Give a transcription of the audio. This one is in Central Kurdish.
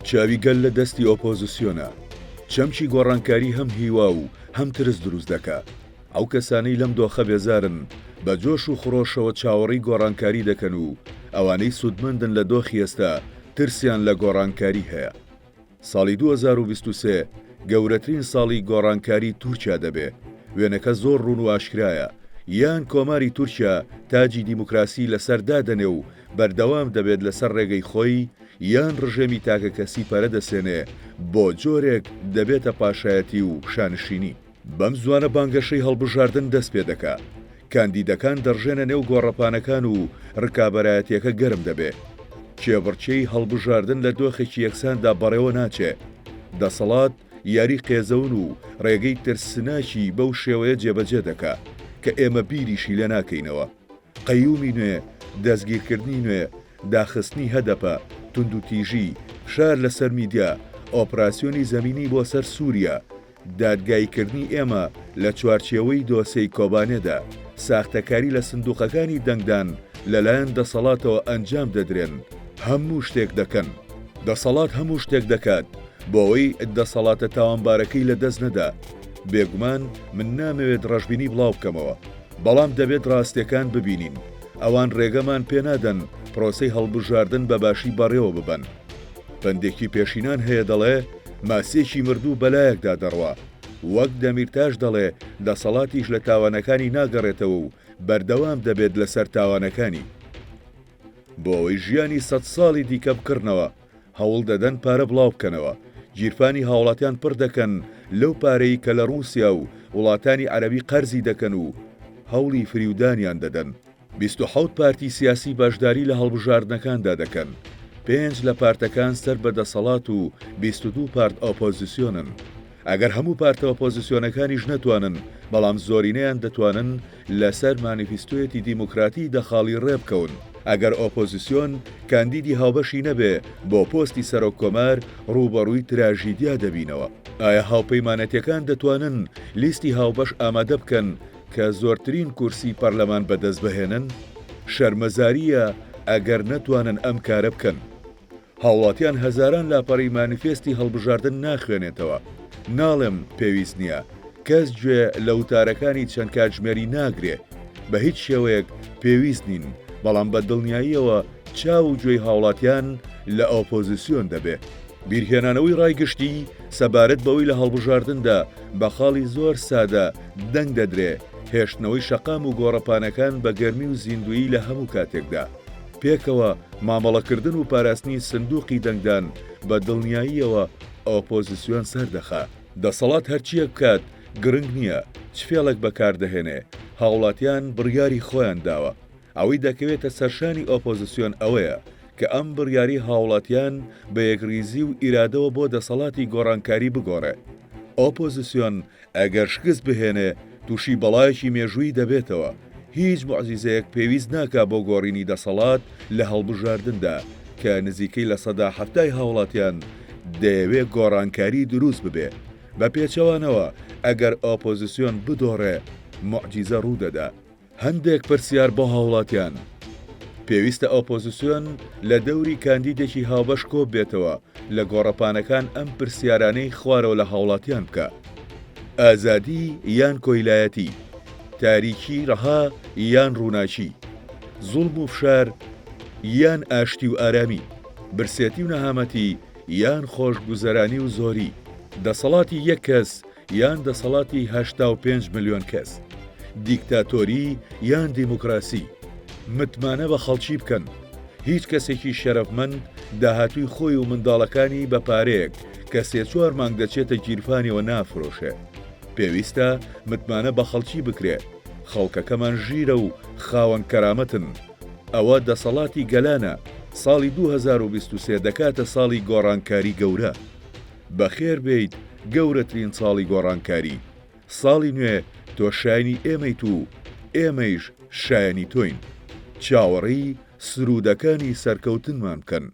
چاویگەل لە دەستی ئۆپۆزیسیۆنە، چەمکی گۆڕانکاری هەم هیوا و هەم ترس دروست دەکا. ئەو کەسانەی لەم دۆخە بێزارن بە جۆش و خڕۆشەوە چاوەڕی گۆڕانکاری دەکەن و ئەوانەی سودمەندن لە دۆخی ئێستا ترسیان لە گۆڕانکاری هەیە. ساڵی 2023 گەورەترین ساڵی گۆڕانکاری تورکیا دەبێ. وێنەکە زۆر ڕوون و ئاشکرایە. یان کۆماری تورکیا تاجی دیموکراسی لەسەر دادەنێ و بەردەوام دەبێت لەسەر ڕێگەی خۆی، یان ڕژێمی تاکە کەسی پەرە دەسێنێ بۆ جۆرێک دەبێتە پاشایەتی و شانشینی. بەم زوانە بانگەشەی هەڵبژاردن دەست پێ دەکا. کاندیدەکان دەڕژێنە نێو گۆڕەپانەکان و ڕکابەرایەتیەکە گەرم دەبێ. کێبڕچەی هەڵبژاردن لە دۆخێکی یەکساندا بەڕێوە ناچێ. دەسەڵات یاری قێزەون و ڕێگەی ترسناکی بەو شێوەیە جێبەجێ دەکا کە ئێمە بیریشی لە ناکەینەوە. قەیومی نوێ، دەستگیرکردنی نوێ، داخستنی هەدەپە، تونند و تیژی، شار لەسەر میدیا، ئۆپراسیۆنی زەمینی بۆ سەر سووریا، دادگایکردنی ئێمە لە چوارچێوەی دۆسەی کۆبانێدا، ساختەکاری لە سندوقەکانی دەنگدان لەلایەن دەسەڵاتەوە ئەنجام دەدرێن. هەموو شتێک دەکەن. دەسەڵات هەموو شتێک دەکات بۆەوەی دەسەڵاتە تاوانبارەکەی لە دەست نەدا. بێگومان من نامەوێت ڕەشببینی بڵاو بکەمەوە، بەڵام دەبێت ڕاستیەکان ببینین. ئەوان ڕێگەمان پێنادەن پرۆسەی هەڵبژاردن بە باشی بەڕێوە ببن. بەندێکی پێشینان هەیە دەڵێ ماسێکی مردوو بەلایەکدا دەڕوا. وەک دەمیرتاش دەڵێ دەسەڵاتیش لە تاوانەکانی ناگەڕێتەوە و بەردەوام دەبێت لەسەر تاوانەکانی. بۆ ئەوەی ژیانی 100 ساڵی دیکە بکردنەوە هەوڵ دەدەن پارە بڵاو بکەنەوە. گیرفانی هاوڵاتیان پڕ دەکەن لەو پارەی کە لە رووسیا و وڵاتانی عەرەبی قەرزی دەکەن و هەوڵی فریودانیان دەدەن. 27 پارتی سیاسی باشداری لە هەڵبژاردنەکاندا دەکەن. 5 لە پارتەکان سەر بە دەسەڵات و 22 پارت ئۆپۆزیسیۆنن. ئەگەر هەموو پارتە ئۆپۆزیسیۆنەکانیش نەتوانن، بەڵام زۆرینەیان دەتوانن لەسەر مانیفیستۆیەتی دیموکراتی دەخاڵی ڕێبکەون. ئەگەر ئۆپۆزیسیۆن کاندیدی هاوبەشی نەبێ بۆ پۆستی سەرۆک کۆمار ڕوبەڕووی تراژیدیا دەبینەوە. ئایا هاوپەیمانەتیەکان دەتوانن لیستی هاوبەش ئامادە بکەن کە زۆرترین کورسی پەرلەمان بەدەست بهێنن؟ شەرمەزاریە ئەگەر نەتوانن ئەم کارە بکەن. هاوڵاتیان هەزاران لاپەڕی مانیفێستی هەڵبژاردن ناخوێنێتەوە. ناڵێم پێویست نییە، کەس گوێ لە وتارەکانی چەند کاتژمێری ناگرێ. بە هیچ شێوەیەک پێویست نین، بەڵام بە دڵنیاییەوە چاو و گوێی هاوڵاتیان لە ئۆپۆزیسیۆن دەبێ. بیرهێنانەوەی ڕایگشتی سەبارەت بەوەی لە هەڵبژاردندا بە خاڵی زۆر سادە دەنگ دەدرێ هێشتنەوەی شەقام و گۆڕەپانەکان بە گەرمی و زیندویی لە هەموو کاتێکدا. پێکەوە مامەڵەکردن و پاراستنی سندوقی دەنگدان بە دڵنیاییەوە ئۆپۆزیسیۆن سەردەخا. دەسەڵات هەرچیە بکات گرنگ نییە، چ فێڵێک بەکاردەهێنێ. هاوڵاتیان بڕیاری خۆیان داوە. ئەوەی دەکەوێتە سەرشانی ئۆپۆزیسیۆن ئەوەیە کە ئەم بڕیاری هاوڵاتیان بە یەکریزی و ئیرادەوە بۆ دەسەڵاتی گۆڕانکاری بگۆڕێ. ئۆپۆزیسیۆن ئەگەر شکست بهێنێ تووشی بەڵایەکی مێژووی دەبێتەوە. هیچ موعجیزەیەک پێویست ناکا بۆ گۆڕینی دەسەڵات لە هەڵبژاردندا کە نزیکەی لە 70% هاوڵاتیان دەیەوێت گۆڕانکاری دروست ببێ. بە پێچەوانەوە ئەگەر ئۆپۆزیسیۆن بدۆڕێ موعجیزە ڕوودەدا. هەندێک پرسیار بۆ هاوڵاتیان. پێویستە ئۆپۆزیسیۆن لە دەوری کاندیدێکی هاوبەش کۆ بێتەوە لە گۆڕەپانەکان ئەم پرسیارانەی خوارەوە لە هاوڵاتیان بکە. ئازادی یان کۆیلایەتی، تاریکی ڕەها یان ڕووناچی، زوڵم و فشار یان ئاشتی و ئارامی، برسێتی و نەهامەتی یان خۆشگوزەرانی و زۆری، دەسەڵاتی یەک کەس یان دەسەڵاتی 85 ملیۆن کەس، دیکتاتۆری یان دیموکراسی. متمانە بە خەڵکی بکەن. هیچ کەسێکی شەرەفمەند داهاتووی خۆی و منداڵەکانی بە پارەیەک کە 3-4 مانگ دەچێتە گیرفانیەوە نافرۆشێ. پێویستە متمانە بە خەڵکی بکرێ. خەڵکەکەمان ژیرە و خاوەن کەرامەتن. ئەوە دەسەڵاتی گەلانە. ساڵی 2023 دەکاتە ساڵی گۆڕانکاری گەورە. بەخێر بێیت گەورەترین ساڵی گۆڕانکاری. ساڵی نوێ تۆ شایانی ئێمەیت و ئێمەیش شایانی تۆین. چاوەڕێی سرودەکانی سەرکەوتنمان بکەن.